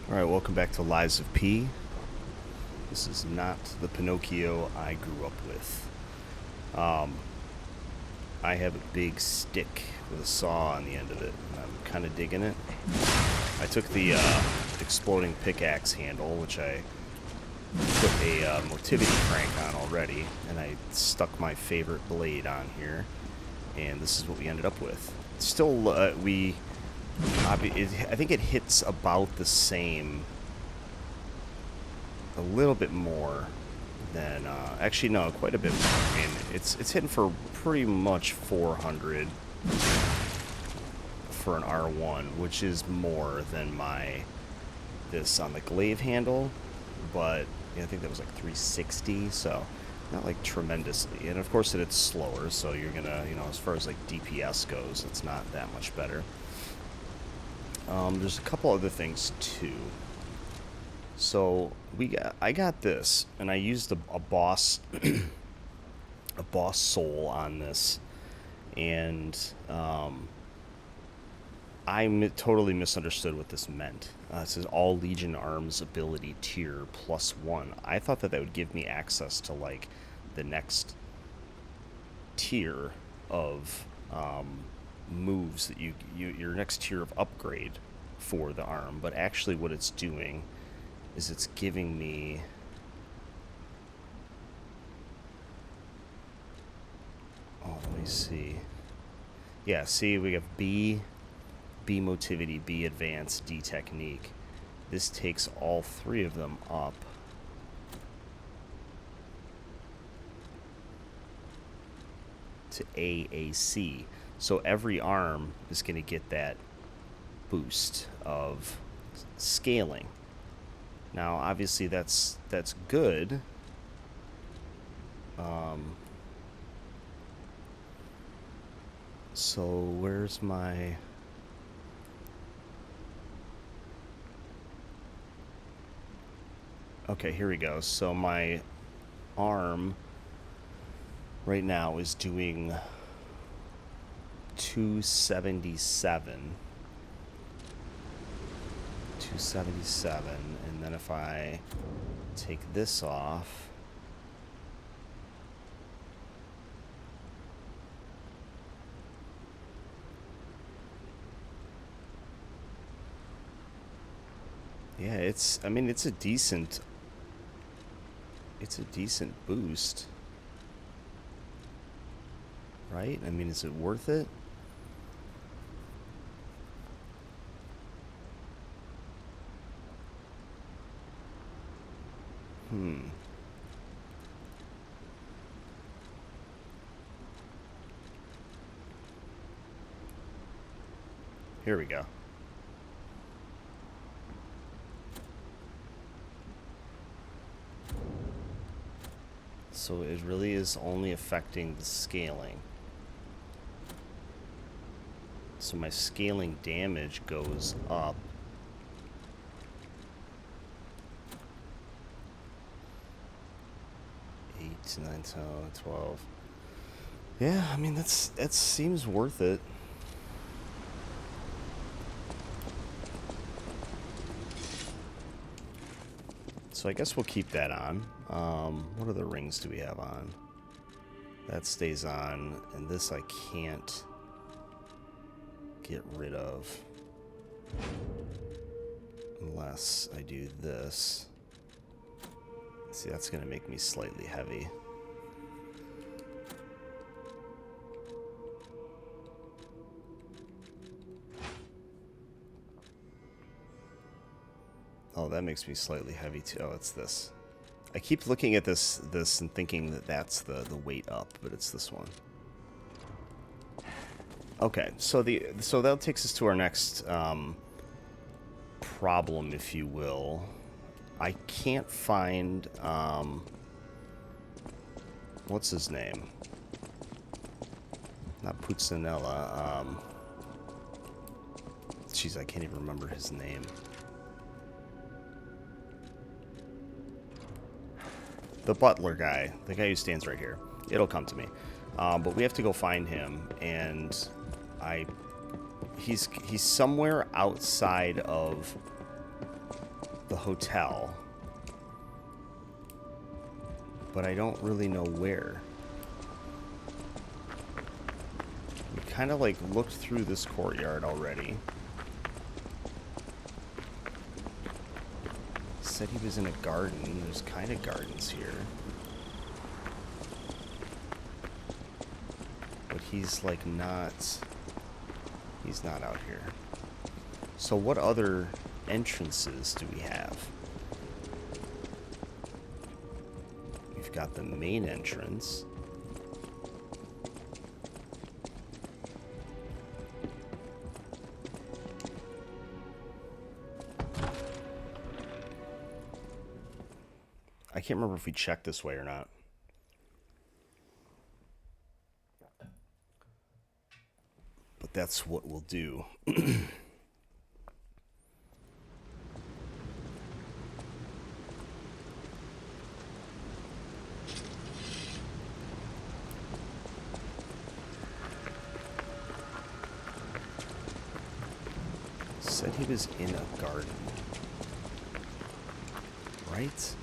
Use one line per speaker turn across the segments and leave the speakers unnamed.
Alright, welcome back to Lies of P. This is not the Pinocchio I grew up with. I have a big stick with a saw on the end of it, and I'm kind of digging it. I took the exploding pickaxe handle, which I put a motivity crank on already, and I stuck my favorite blade on here, and this is what we ended up with. Still, I think it hits about the same, a little bit more than, actually no, quite a bit more. I mean, it's hitting for pretty much 400 for an R1, which is more than this on the glaive handle, but I think that was like 360, so not like tremendously. And of course it's slower, so you're gonna, as far as like DPS goes, it's not that much better. There's a couple other things too. So I got this, and I used a boss a boss soul on this, and I totally misunderstood what this meant. It says all Legion arms ability tier +1. I thought that would give me access to like the next tier of moves that your next tier of upgrade for the arm, but actually what it's doing is it's giving me let me see. Yeah, see, we have B motivity, B advanced, D technique. This takes all three of them up. To AAC. So every arm is going to get that boost of scaling. Now, obviously, that's good. So where's my... Okay, here we go. So my arm right now is doing 277, and then if I take this off, yeah, it's a decent boost, right? I mean, is it worth it? Here we go. So it really is only affecting the scaling. So my scaling damage goes up. Eight, 9, 10, 12. Yeah, I mean, that seems worth it. So I guess we'll keep that on. What other rings do we have on? That stays on, and this I can't get rid of unless I do this. See, that's going to make me slightly heavy. Oh, that makes me slightly heavy too. Oh, it's this. I keep looking at this and thinking that that's the weight up, but it's this one. Okay, so that takes us to our next problem, if you will. I can't find what's his name? Not Puzzanella. Jeez, I can't even remember his name. The butler guy, the guy who stands right here. It'll come to me. But we have to go find him, and he's somewhere outside of the hotel, but I don't really know where. We kind of like looked through this courtyard already. Said he was in a garden. There's kind of gardens here. But he's like not... He's not out here. So what other entrances do we have? We've got the main entrance. I can't remember if we checked this way or not. But that's what we'll do. Said he was in a garden. Right?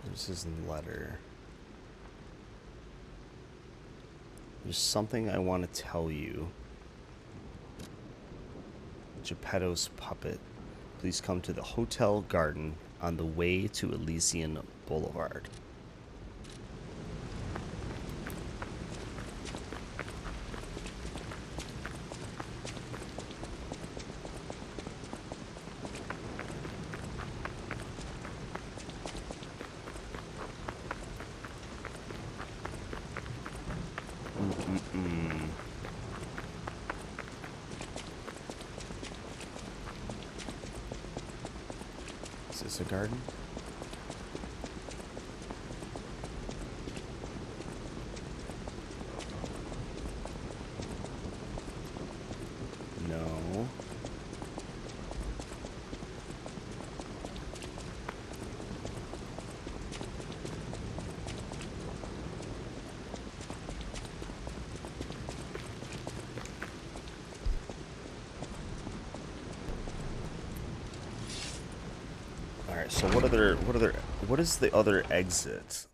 There's his letter. There's something I want to tell you. Geppetto's puppet. Please come to the Hotel Garden on the way to Elysian Boulevard. Is this a garden? No. So what is the other exit?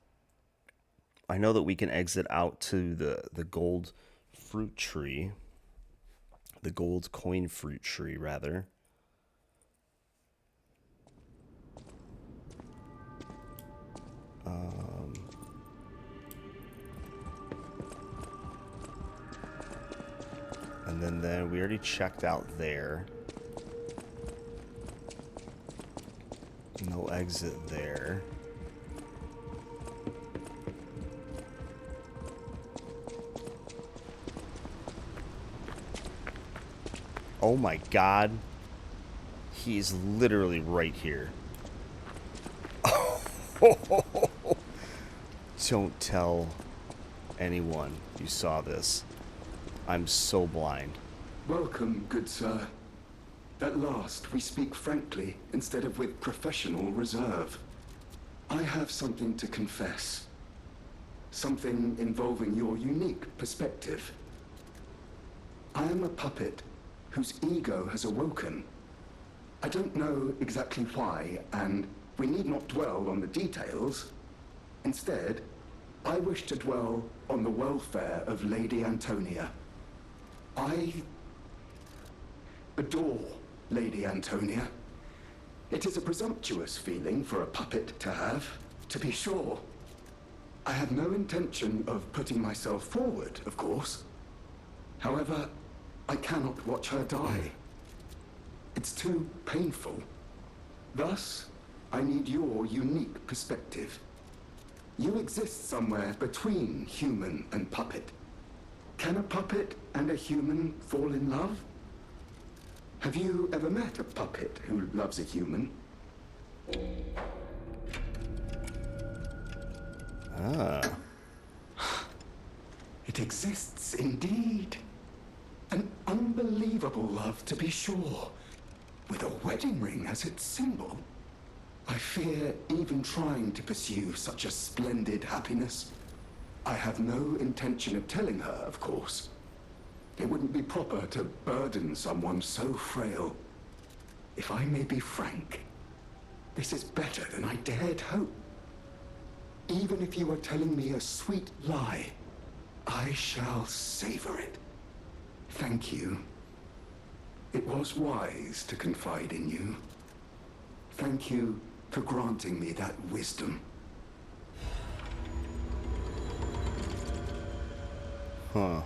I know that we can exit out to the gold fruit tree. The gold coin fruit tree, rather. And then we already checked out there. No exit there. Oh my god. He's literally right here. Don't tell anyone you saw this. I'm so blind.
Welcome, good sir. At last, we speak frankly instead of with professional reserve. I have something to confess. Something involving your unique perspective. I am a puppet whose ego has awoken. I don't know exactly why, and we need not dwell on the details. Instead, I wish to dwell on the welfare of Lady Antonia. I adore Lady Antonia. It is a presumptuous feeling for a puppet to have, to be sure. I have no intention of putting myself forward, of course. However, I cannot watch her die. It's too painful. Thus, I need your unique perspective. You exist somewhere between human and puppet. Can a puppet and a human fall in love? Have you ever met a puppet who loves a human?
Ah.
It exists indeed. An unbelievable love, to be sure, with a wedding ring as its symbol. I fear even trying to pursue such a splendid happiness. I have no intention of telling her, of course. It wouldn't be proper to burden someone so frail. If I may be frank, this is better than I dared hope. Even if you are telling me a sweet lie, I shall savor it. Thank you. It was wise to confide in you. Thank you for granting me that wisdom.
Huh.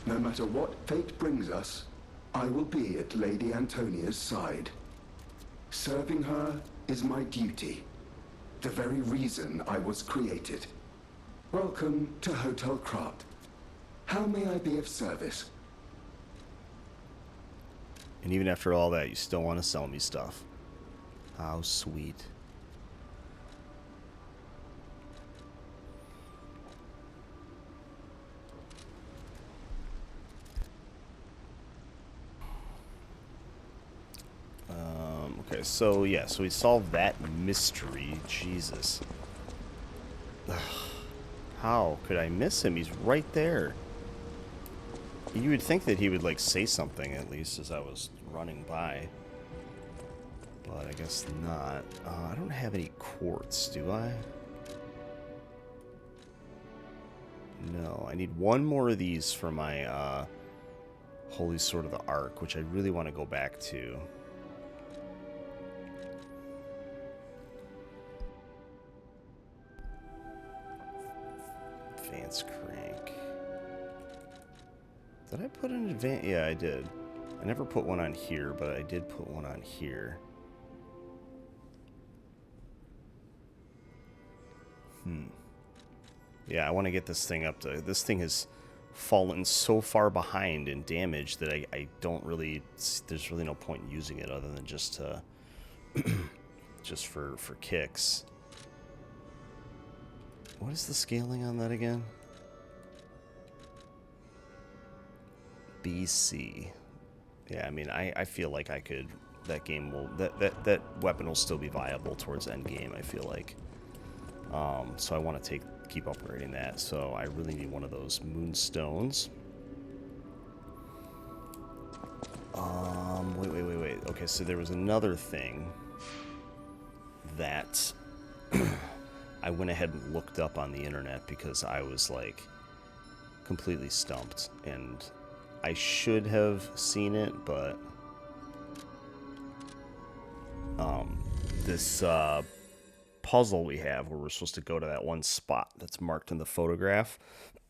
No matter what fate brings us, I will be at Lady Antonia's side. Serving her is my duty, the very reason I was created. Welcome to Hotel Krat. How may I be of service?
And even after all that, you still want to sell me stuff. How sweet. Okay, so yeah, so we solved that mystery. Jesus. Ugh. How could I miss him? He's right there. You would think that he would, like, say something, at least, as I was running by. But I guess not. I don't have any quartz, do I? No, I need one more of these for my Holy Sword of the Ark, which I really want to go back to. Advance crank. Did I put an advance? Yeah, I did. I never put one on here, but I did put one on here. Yeah, I want to get this thing up to... This thing has fallen so far behind in damage that I don't really... There's really no point in using it other than just to... just for kicks. What is the scaling on that again? BC. Yeah, I mean, I feel like I could... That game will... That weapon will still be viable towards endgame, I feel like. So I want to keep upgrading that. So I really need one of those moonstones. Wait. Okay, so there was another thing that I went ahead and looked up on the internet because I was, like, completely stumped. And I should have seen it, but this puzzle we have where we're supposed to go to that one spot that's marked in the photograph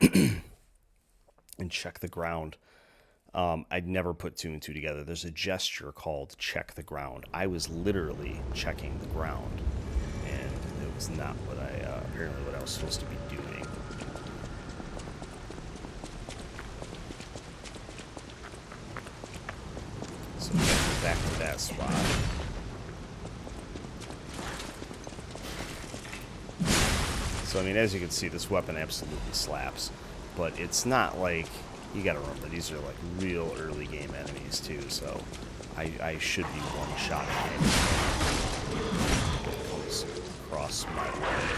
and check the ground. I'd never put two and two together. There's a gesture called check the ground. I was literally checking the ground, and it was not what apparently what I was supposed to be doing. So we have to go back to that spot. So, I mean, as you can see, this weapon absolutely slaps. But it's not like... You gotta remember, these are, like, real early game enemies, too. So, I should be one-shot at anything that comes across my way.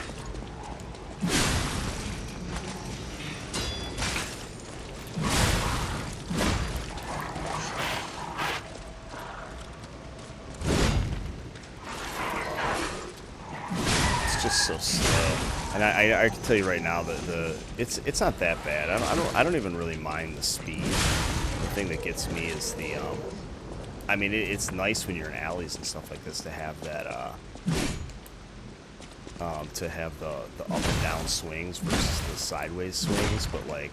It's just so slow. And I can tell you right now that it's not that bad. I don't even really mind the speed. The thing that gets me is the I mean it's nice when you're in alleys and stuff like this to have that to have the up and down swings versus the sideways swings. But like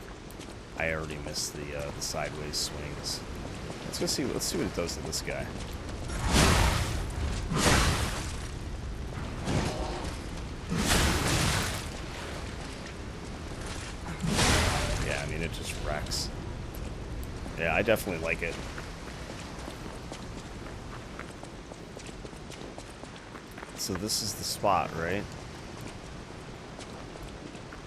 I already missed the sideways swings. Let's see what it does to this guy. It just wrecks. Yeah, I definitely like it. So this is the spot, right?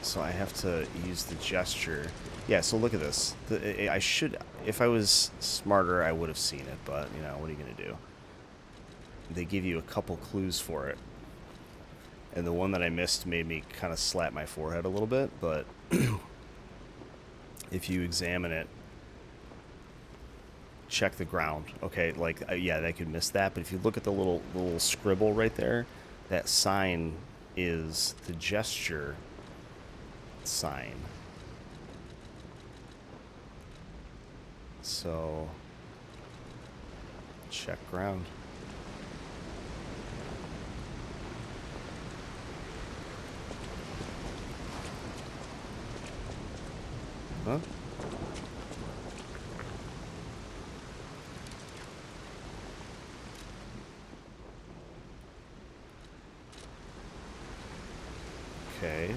So I have to use the gesture. Yeah, so look at this. I should, if I was smarter, I would have seen it, but, you know, what are you going to do? They give you a couple clues for it. And the one that I missed made me kind of slap my forehead a little bit, but... if you examine it, check the ground. Okay, like, yeah, they could miss that, but if you look at the little scribble right there, that sign is the gesture sign. So, check ground. Huh? Okay.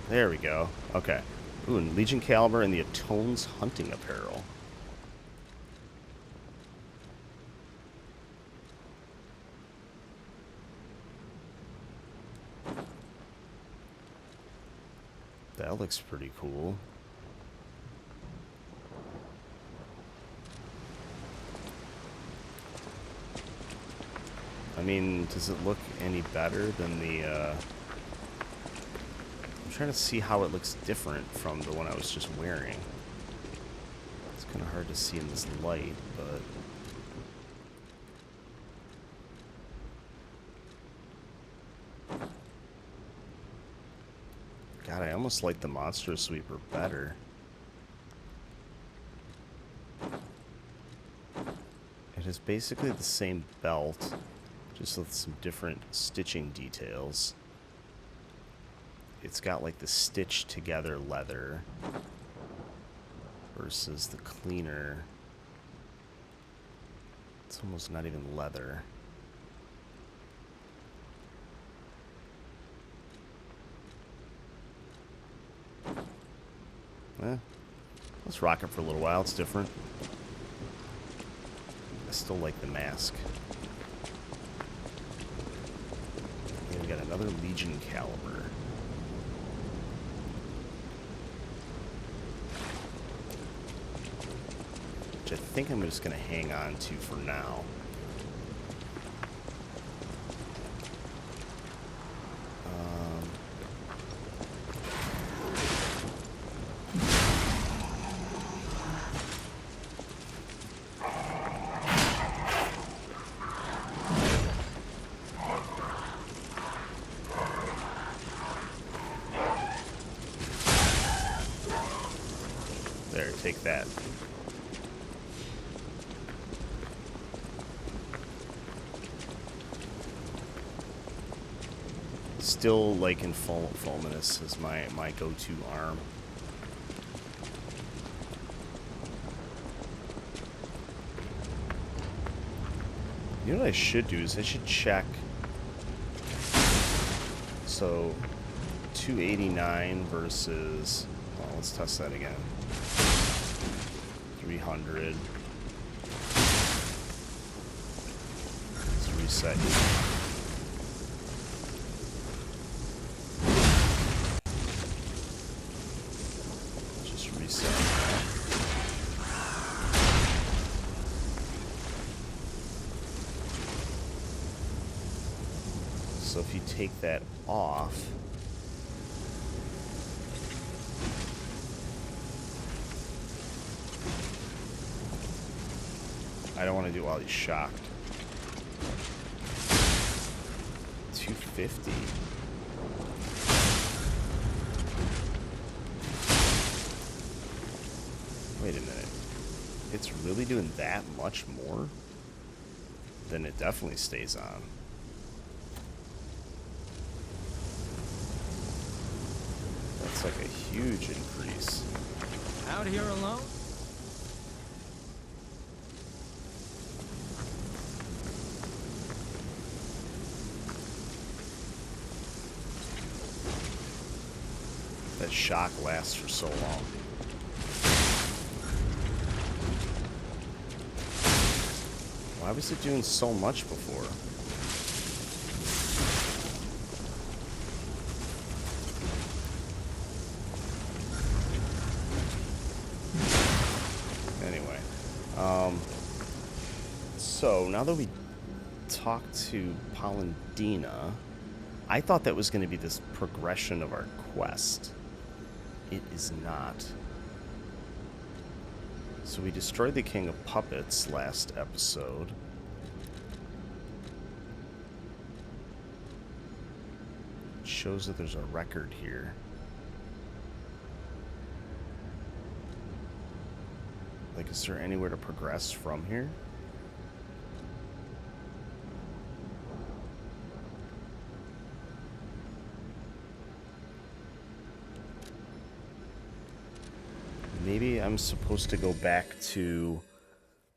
There we go. Okay. Ooh, and Legion Caliber and the Atone's hunting apparel. That looks pretty cool. I mean, does it look any better than the, I'm trying to see how it looks different from the one I was just wearing. It's kind of hard to see in this light, but... God, I almost like the Monster Sweeper better. It is basically the same belt, just with some different stitching details. It's got like the stitched together leather versus the cleaner. It's almost not even leather. Let's rock it for a little while. It's different. I still like the mask. And we got another Legion Caliber. Which I think I'm just going to hang on to for now. There, take that. Still like in Fulminous is my go-to arm. You know what I should do is I should check. So 289 versus, well, let's test that again. 300. Let's reset. Just reset that. So if you take that off, I don't want to do it while he's shocked. 250. Wait a minute. It's really doing that much more? Then it definitely stays on. That's like a huge increase.
Out here alone?
That shock lasts for so long. Why was it doing so much before? Anyway, So, now that we talked to Polendina, I thought that was going to be this progression of our quest. It is not. So we destroyed the King of Puppets last episode. It shows that there's a record here. Like, is there anywhere to progress from here? Maybe I'm supposed to go back to...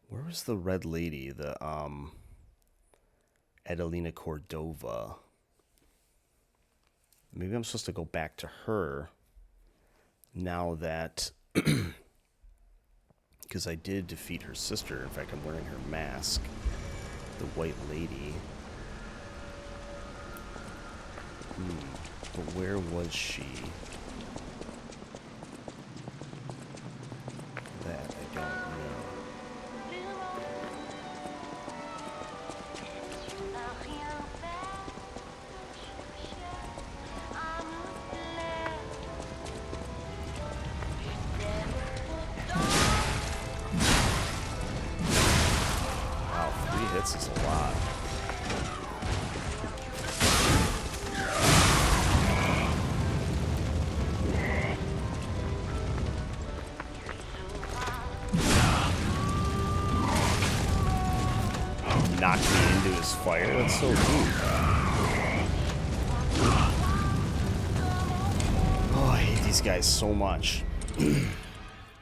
Where was the red lady? The, Adelina Cordova. Maybe I'm supposed to go back to her now that... Because I did defeat her sister. In fact, I'm wearing her mask. The White Lady. But where was she? That I don't know. Wow, 3 hits is a lot. Knocked me into his fire. That's so rude. Oh, I hate these guys so much.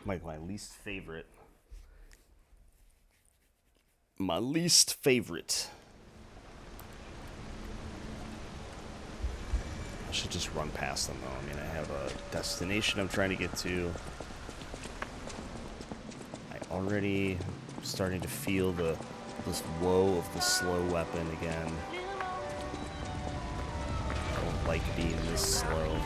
Like my least favorite. My least favorite. I should just run past them though. I mean, I have a destination I'm trying to get to. I already starting to feel this woe of the slow weapon again. I don't like being this slow.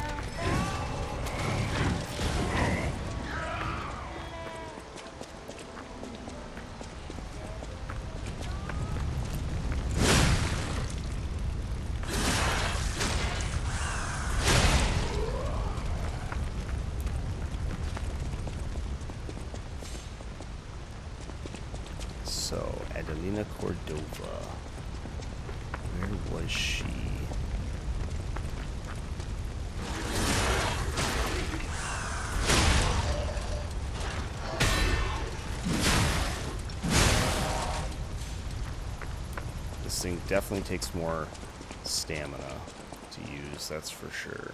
So, Adelina Cordova. Where was she? This thing definitely takes more stamina to use, that's for sure.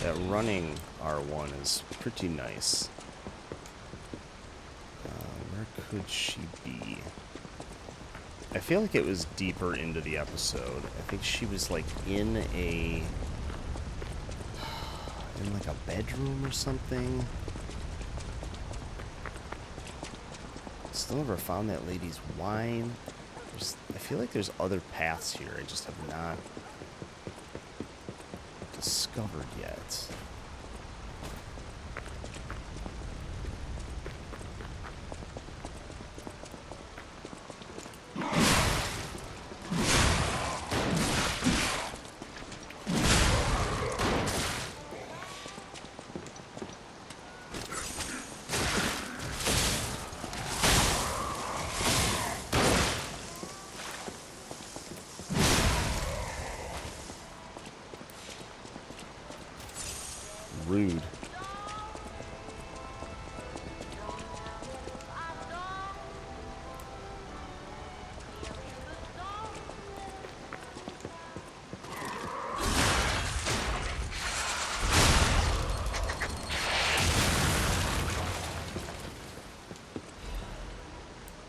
That running R1 is pretty nice. Where could she be? I feel like it was deeper into the episode. I think she was like in like a bedroom or something. Still never found that lady's wine. I feel like there's other paths here I just have not discovered yet. Rude.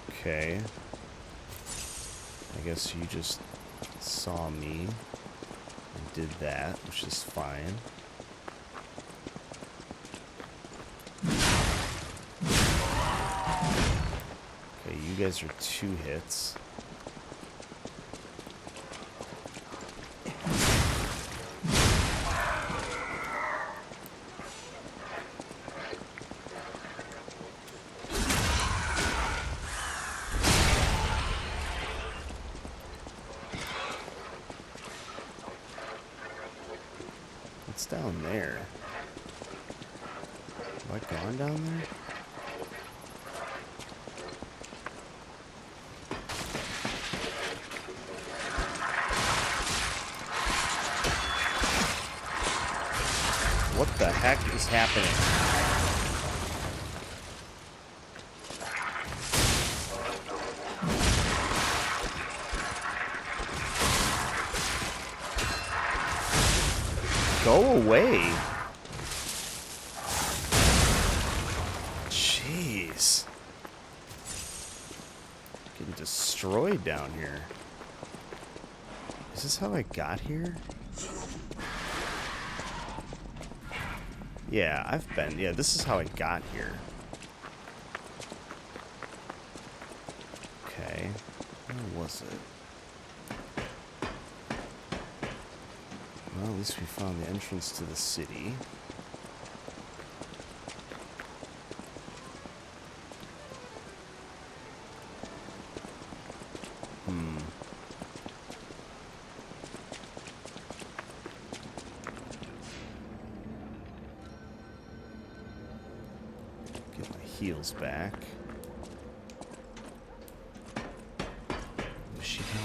Okay. I guess you just saw me and did that, which is fine. You guys are 2 hits. What's down there? Have I gone down there? What the heck is happening? Go away. Jeez. Getting destroyed down here. Is this how I got here? Yeah, yeah, this is how I got here. Okay. Where was it? Well, at least we found the entrance to the city. Get my heels back. Was she down there?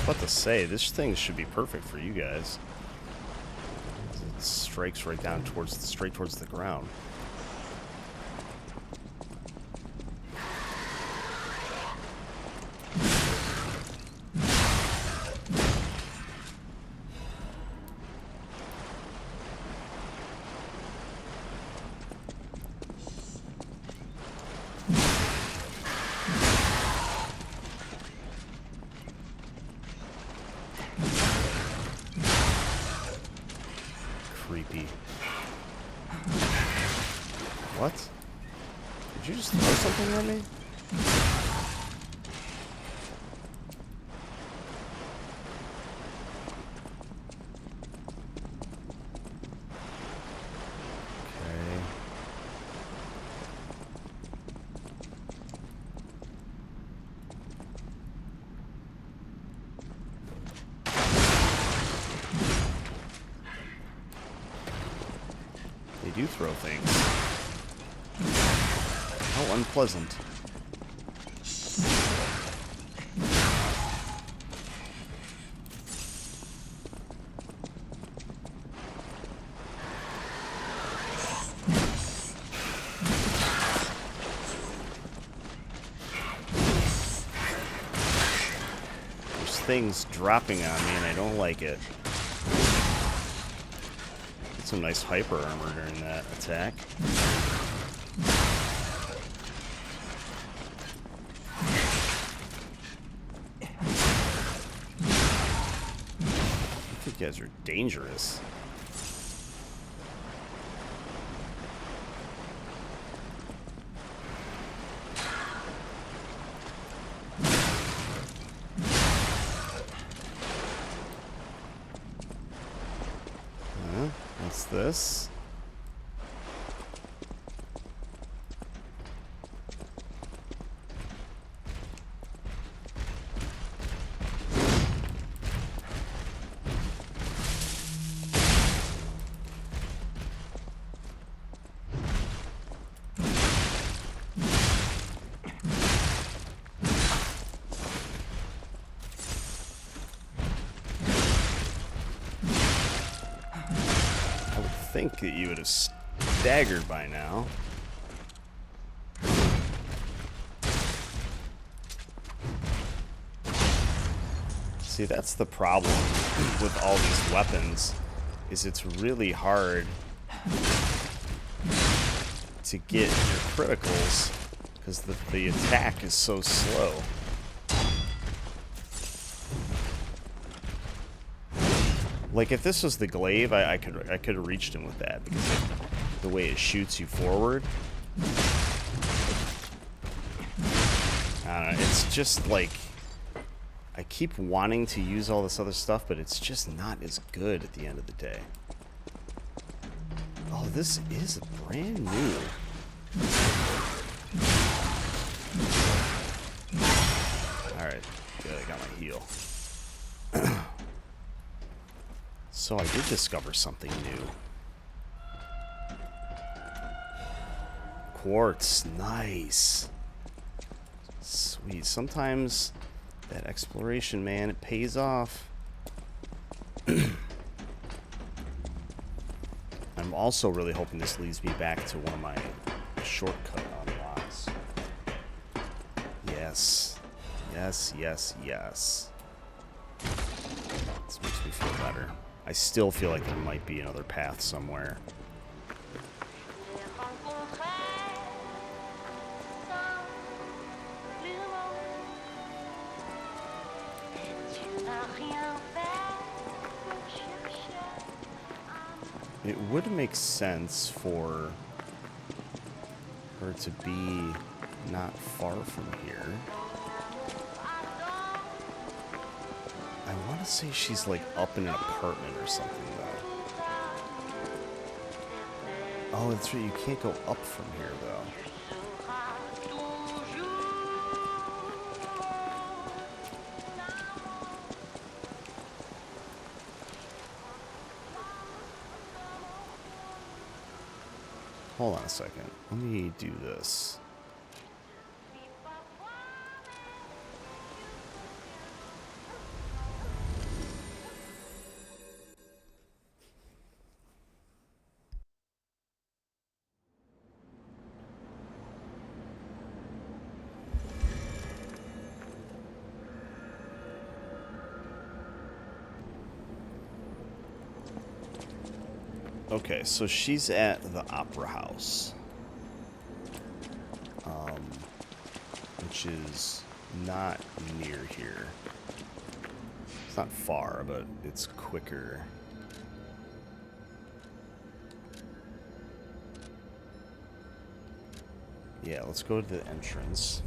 What to say, this thing should be perfect for you guys. It strikes right down straight towards the ground. Creepy. What? Did you just throw something at me? Okay. They do throw things. How unpleasant. There's things dropping on me and I don't like it. Get some nice hyper armor during that attack. You guys are dangerous. What's this? I think that you would have staggered by now. See, that's the problem with all these weapons, is it's really hard to get your criticals because the attack is so Like, if this was the glaive, I could have reached him with that, because the way it shoots you forward. I don't know, it's just like, I keep wanting to use all this other stuff, but it's just not as good at the end of the day. Oh, this is brand new. Alright, good, I got my heal. So I did discover something new. Quartz, nice. Sweet, sometimes that exploration, man, it pays off. I'm also really hoping this leads me back to one of my shortcut unlocks. Yes. Yes, yes, yes. This makes me feel better. I still feel like there might be another path somewhere. It would make sense for her to be not far from here. I want to say she's like up in an apartment or something though. Oh, that's right, you can't go up from here though. Hold on a second. Let me do this. Okay, so she's at the Opera House, which is not near here. It's not far, but it's quicker. Yeah, let's go to the entrance.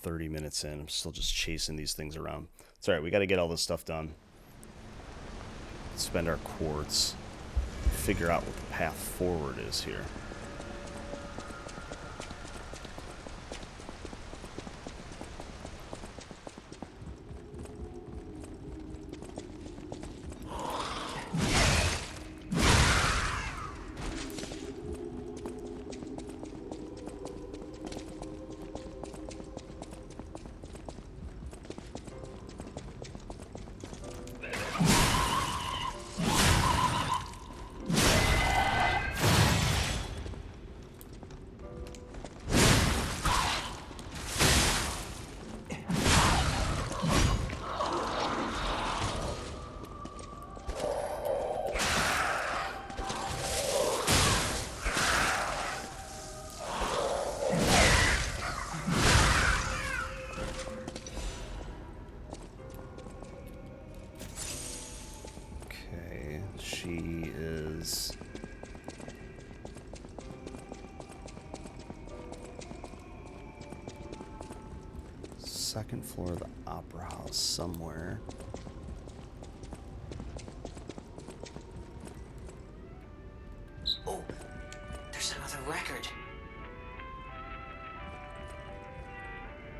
30 minutes in, I'm still just chasing these things around. It's alright, we gotta get all this stuff done. Spend our quartz, figure out what the path forward is here. She is second floor of the Opera House somewhere.
Oh, there's another record.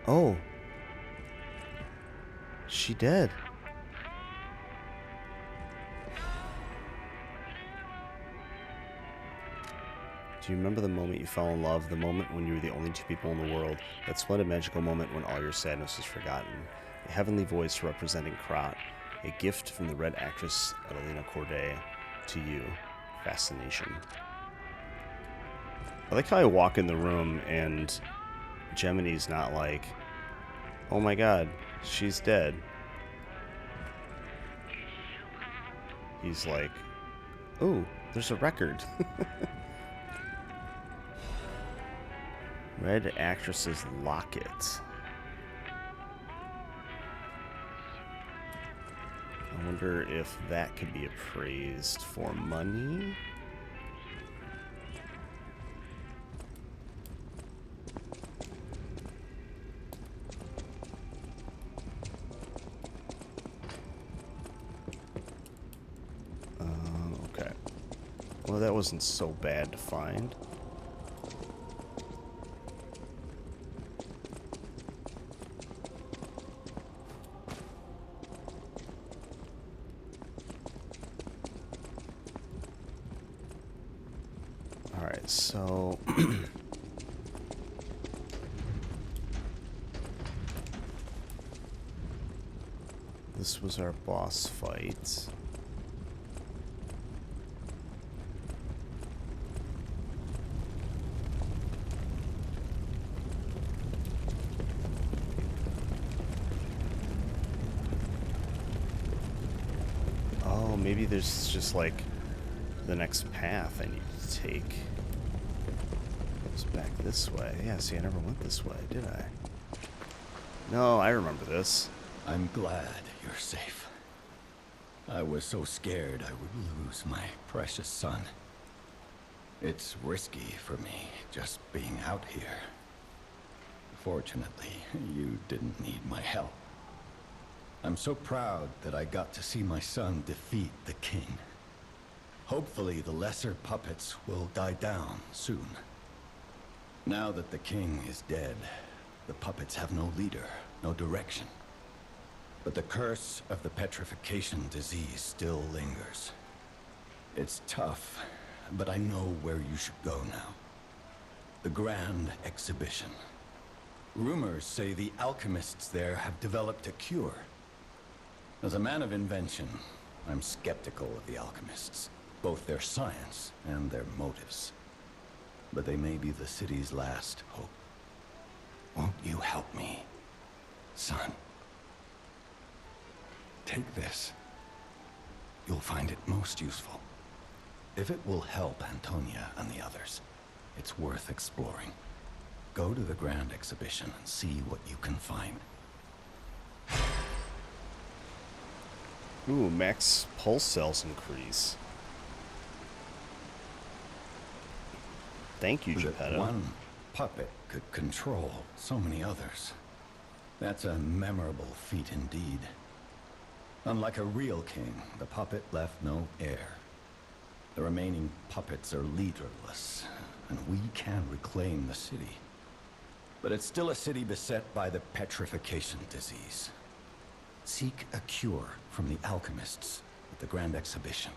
Oh, she dead. Do you remember the moment you fell in love, the moment when you were the only two people in the world, that splendid magical moment when all your sadness was forgotten? A heavenly voice representing Krat, a gift from the red actress Adelina Corday to you, fascination. I like how I walk in the room and Gemini's not like, oh my god, she's dead. He's like, ooh, there's a record. Red actress's locket. Wonder if that could be appraised for money. Okay. Well, that wasn't so bad to find. Alright, so... this was our boss fight. Oh, maybe there's just like the next path I need to take. It's back this way. Yeah, see, I never went this way, did I? No, I remember this.
I'm glad you're safe. I was so scared I would lose my precious son. It's risky for me just being out here. Fortunately, you didn't need my help. I'm so proud that I got to see my son defeat the king. Hopefully the lesser puppets will die down soon. Now that the king is dead, the puppets have no leader, no direction. But the curse of the petrification disease still lingers. It's tough, but I know where you should go now. The Grand Exhibition. Rumors say the alchemists there have developed a cure. As a man of invention, I'm skeptical of the alchemists, both their science and their motives. But they may be the city's last hope. Won't you help me, son? Take this. You'll find it most useful. If it will help Antonia and the others, it's worth exploring. Go to the Grand Exhibition and see what you can find.
Ooh, max pulse cells increase. Thank you,
That
Geppetto.
one puppet could control so many others. That's a memorable feat indeed. Unlike a real king, the puppet left no heir. The remaining puppets are leaderless, and we can reclaim the city. But it's still a city beset by the petrification disease. Seek a cure from the alchemists at the Grand Exhibition.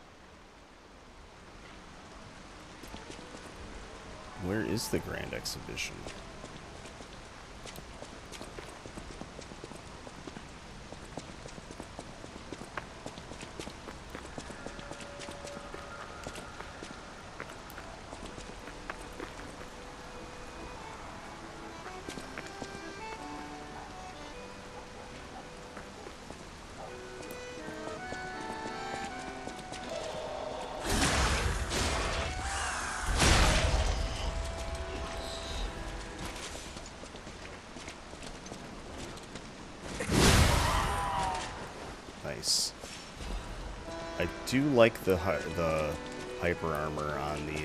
Where is the Grand Exhibition? Nice. I do like the hyper armor on the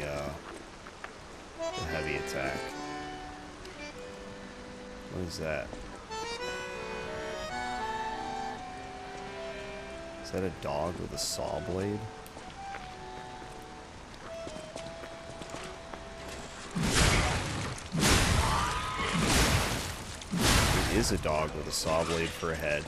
heavy attack. What is that? Is that a dog with a saw blade? It is a dog with a saw blade for a head.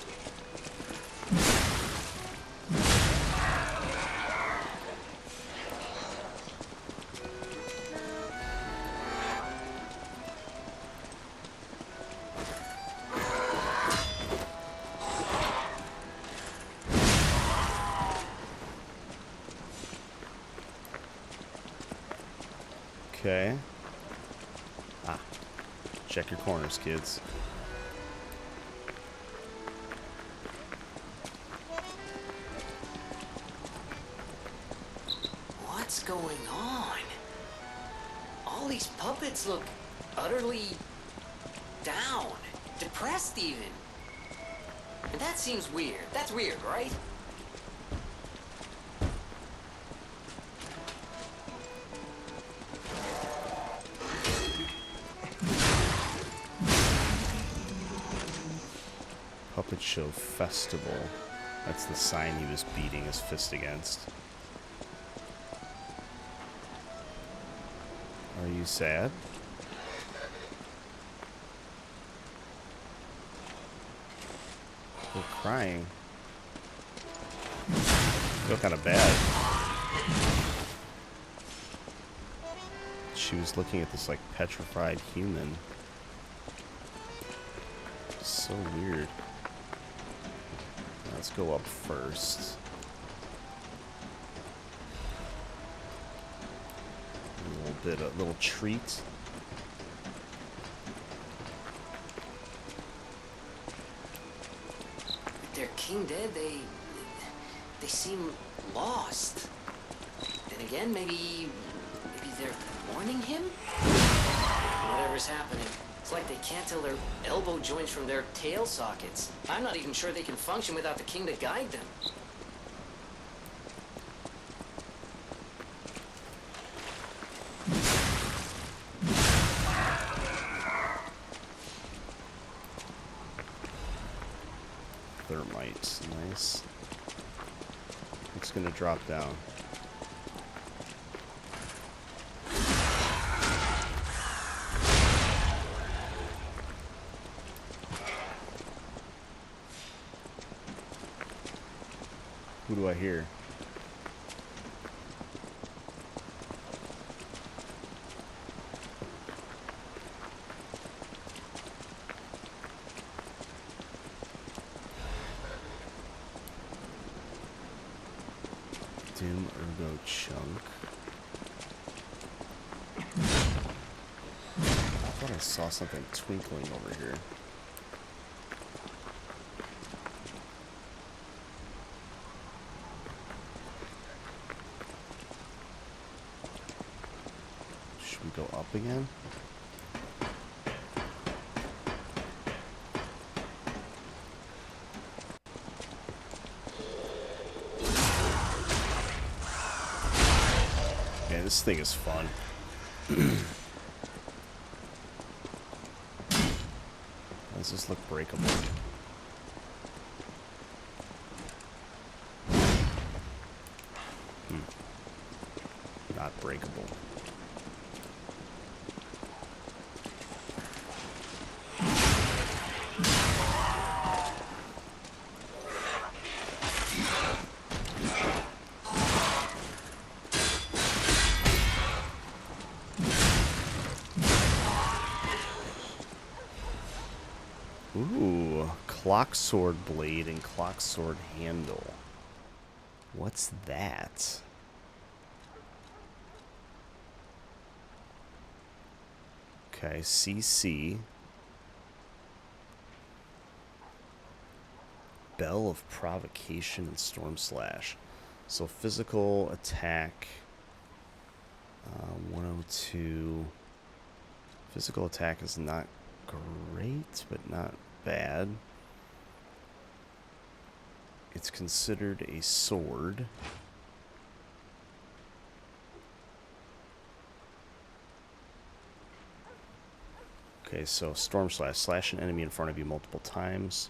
Okay. Ah. Check your corners, kids.
What's going on? All these puppets look utterly down, depressed even. And that seems weird. That's weird, right?
Puppet Show Festival. That's the sign he was beating his fist against. Are you sad? You're crying. I feel kind of bad. She was looking at this like petrified human. So weird. Let's go up first. A little treat.
Their king dead, they seem lost. Then again, maybe they're mourning him? Whatever's happening, it's like they can't tell their elbow joints from their tail sockets. I'm not even sure they can function without the king to guide them.
Thermite, nice. It's gonna drop down. Who do I hear? Dim Ergo Chunk. I thought I saw something twinkling over here. Should we go up again? Man, this thing is fun. Does this look breakable? Not breakable. Ooh, clock sword blade and clock sword handle. What's that? Okay, CC. Belle of Provocation and Storm Slash. So physical attack. 102. Physical attack is not great, but not bad. It's considered a sword. Okay, so Storm Slash. Slash an enemy in front of you multiple times.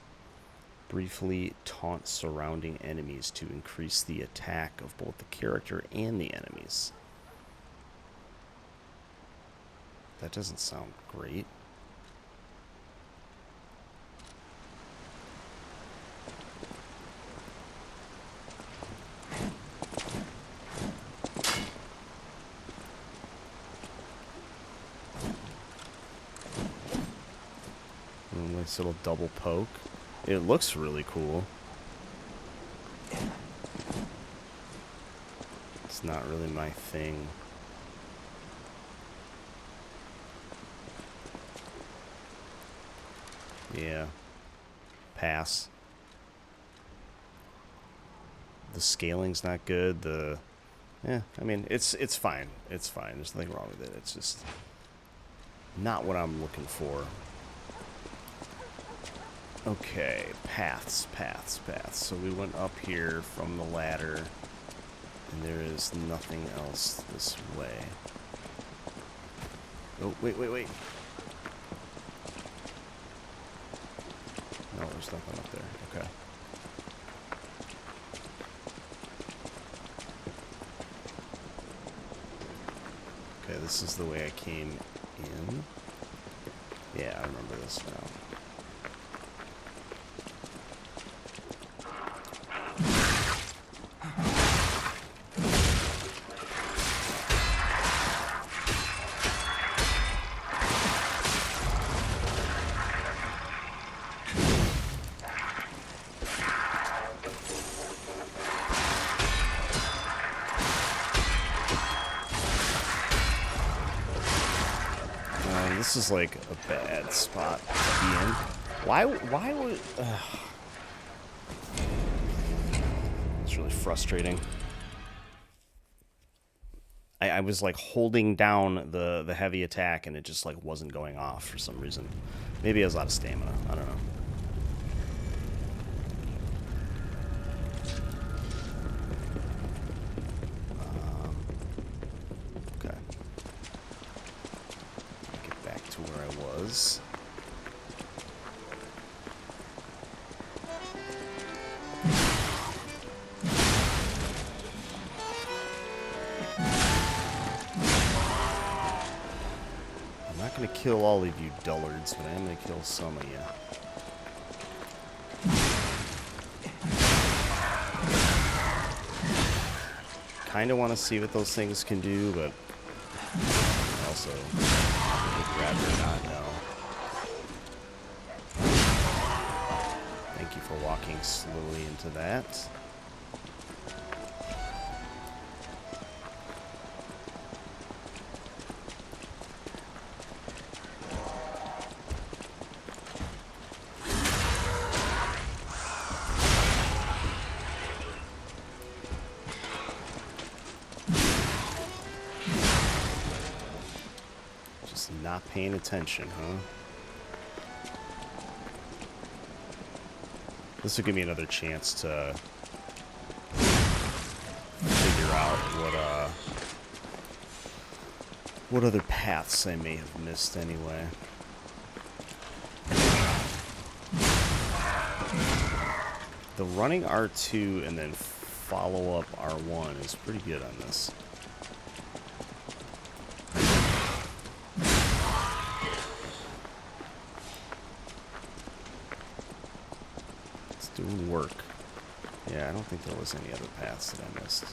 Briefly taunt surrounding enemies to increase the attack of both the character and the enemies. That doesn't sound great. Nice little double poke. It looks really cool. It's not really my thing. Yeah. Pass. The scaling's not good. I mean, it's fine. It's fine. There's nothing wrong with it. It's just not what I'm looking for. Okay, paths. So we went up here from the ladder, and there is nothing else this way. Oh, wait. No, there's There's nothing up there. Okay. Okay, this is the way I came in. Yeah, I remember this now. This is like a bad spot to be in. Why would... It's really frustrating. I was like holding down the heavy attack and it just like wasn't going off for some reason. Maybe I was out of stamina. I don't know. Okay. Get back to where I was. I'm not going to kill all of you dullards, but I am going to kill some of you. Kind of want to see what those things can do, but also would rather not know. Thank you for walking slowly into that. Not paying attention, huh? This will give me another chance to figure out what other paths I may have missed anyway. The running R2 and then follow up R1 is pretty good on this. Doing work. Yeah, I don't think there was any other paths that I missed.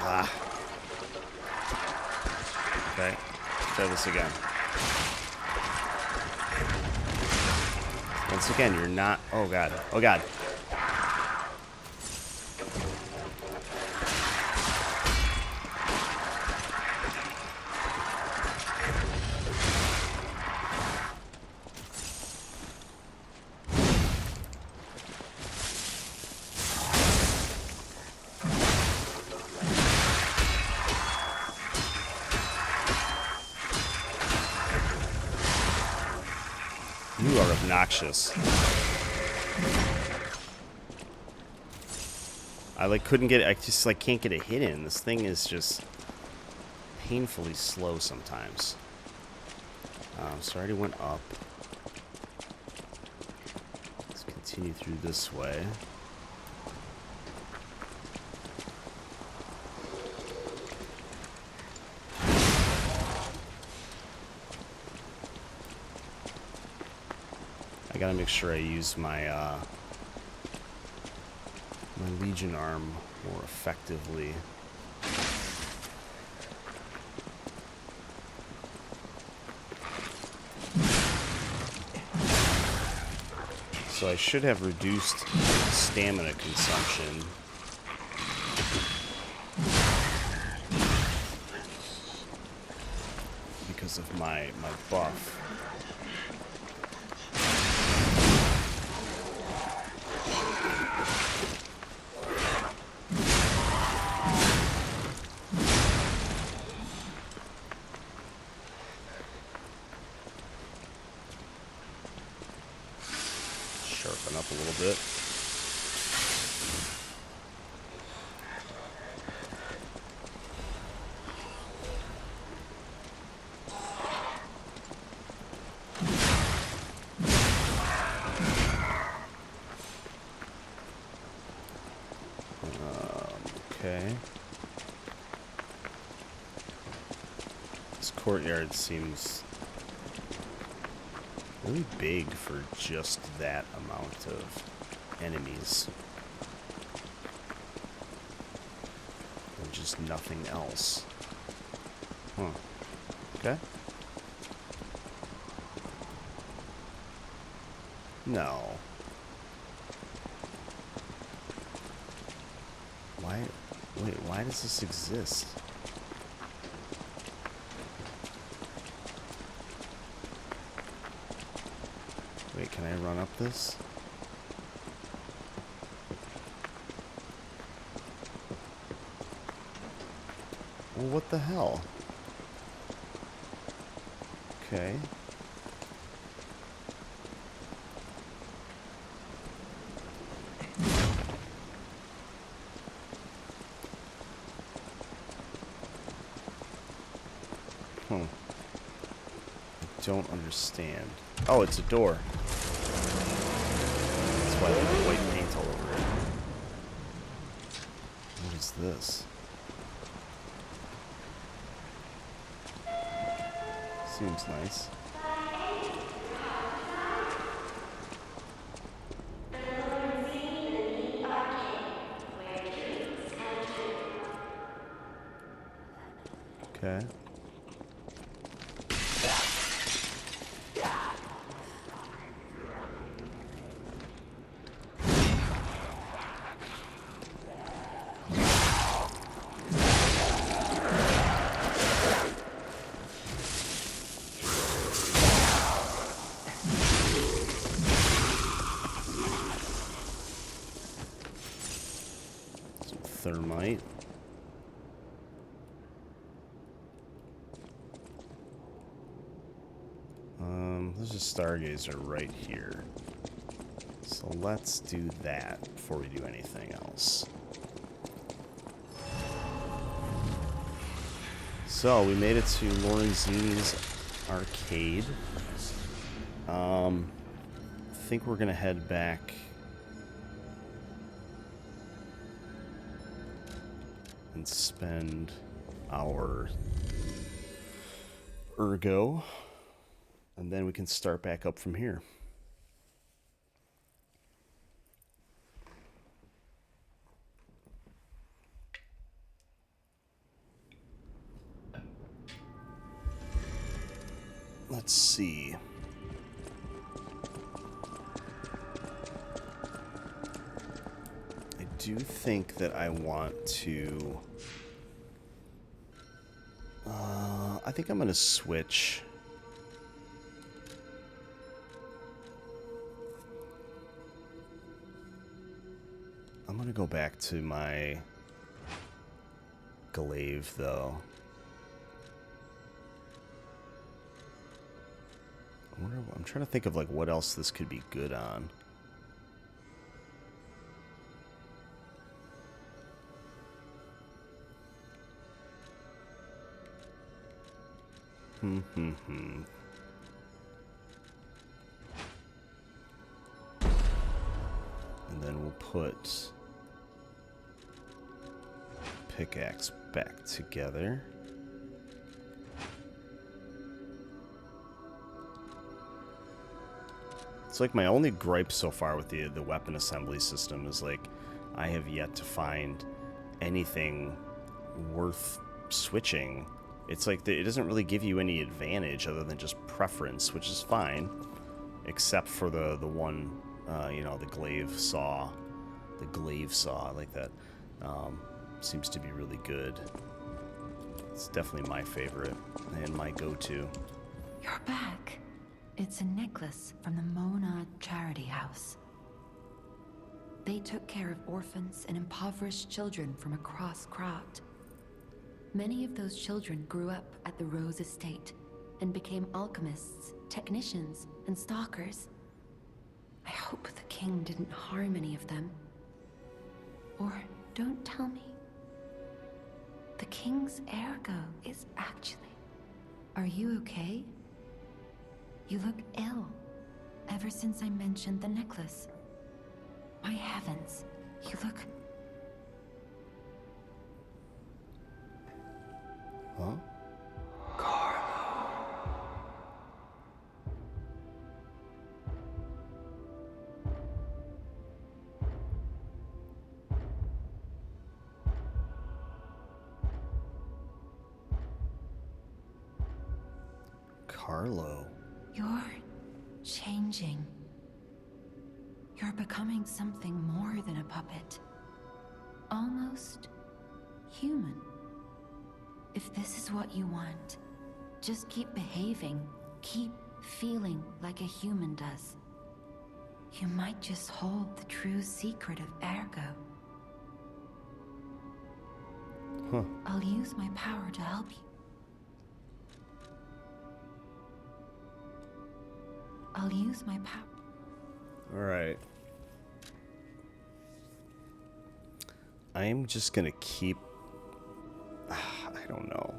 Ah. Okay. Try this again. Once again, you're not... Oh, God. Oh, God. You are obnoxious. I like couldn't get it. I just like can't get a hit in. This thing is just painfully slow sometimes. So I already went up. Let's continue through this way. I gotta make sure I use my my Legion arm more effectively. So I should have reduced stamina consumption. Because of my buff. Okay. This courtyard seems really big for just that amount of enemies. And just nothing else. Huh. Okay. No. Why? Wait, why does this exist? Wait, can I run up this? Well, what the hell? Okay. I don't understand. Oh, it's a door. That's why there's white paint all over it. What is this? Seems nice. Okay. Thermite. There's a stargazer right here. So let's do that before we do anything else. So we made it to Lorenzini's arcade. I think we're gonna head back. And spend our ergo, and then we can start back up from here. Let's see. I do think that I want to... I think I'm going to switch. I'm going to go back to my glaive, though. I'm trying to think of like what else this could be good on. And then we'll put pickaxe back together. It's like my only gripe so far with the weapon assembly system is like I have yet to find anything worth switching. It's like it doesn't really give you any advantage other than just preference, which is fine, except for the one, you know, the glaive saw. The glaive saw, like that, seems to be really good. It's definitely my favorite and my go-to.
You're back. It's a necklace from the Mona Charity House. They took care of orphans and impoverished children from across Krat. Many of those children grew up at the Rose Estate and became alchemists, technicians, and stalkers. I hope the king didn't harm any of them. Or don't tell me. The king's ergo is actually... Are you okay? You look ill, ever since I mentioned the necklace. My heavens, you look...
Carlo.
You're changing. You're becoming something more than a puppet. Almost human. If this is what you want, just keep behaving. Keep feeling like a human does. You might just hold the true secret of Ergo.
Huh.
I'll use my power to help you. I'll use my power.
Alright. I am just gonna keep... I don't know.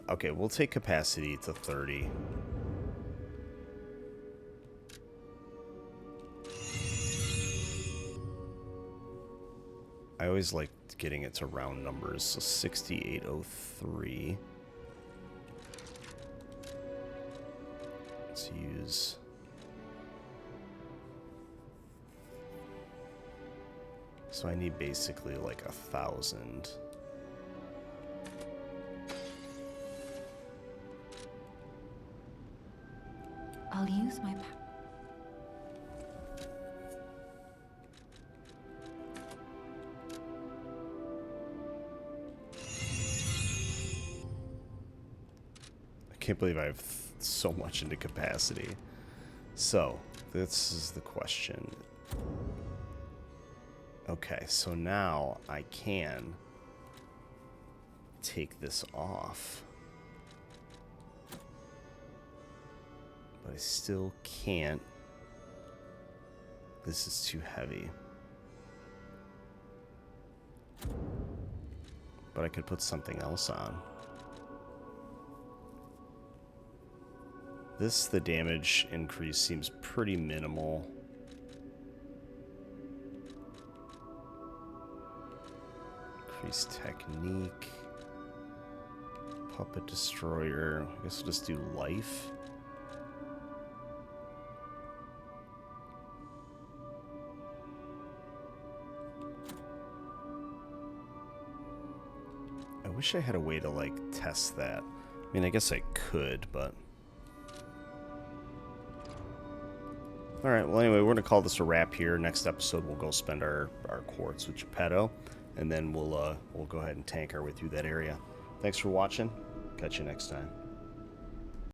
Okay, we'll take capacity to 30. I always like getting it to round numbers, so 6803. Let's use... So I need basically like 1,000.
I'll use my power.
I can't believe I have so much into capacity. So, this is the question. Okay, so now I can take this off. But I still can't. This is too heavy. But I could put something else on. The damage increase seems pretty minimal. Increase technique. Puppet destroyer. I guess we'll just do life. I wish I had a way to, like, test that. I mean, I guess I could, but... Alright, well, anyway, we're going to call this a wrap here. Next episode, we'll go spend our quartz with Geppetto, and then we'll go ahead and tank our way through that area. Thanks for watching. Catch you next time.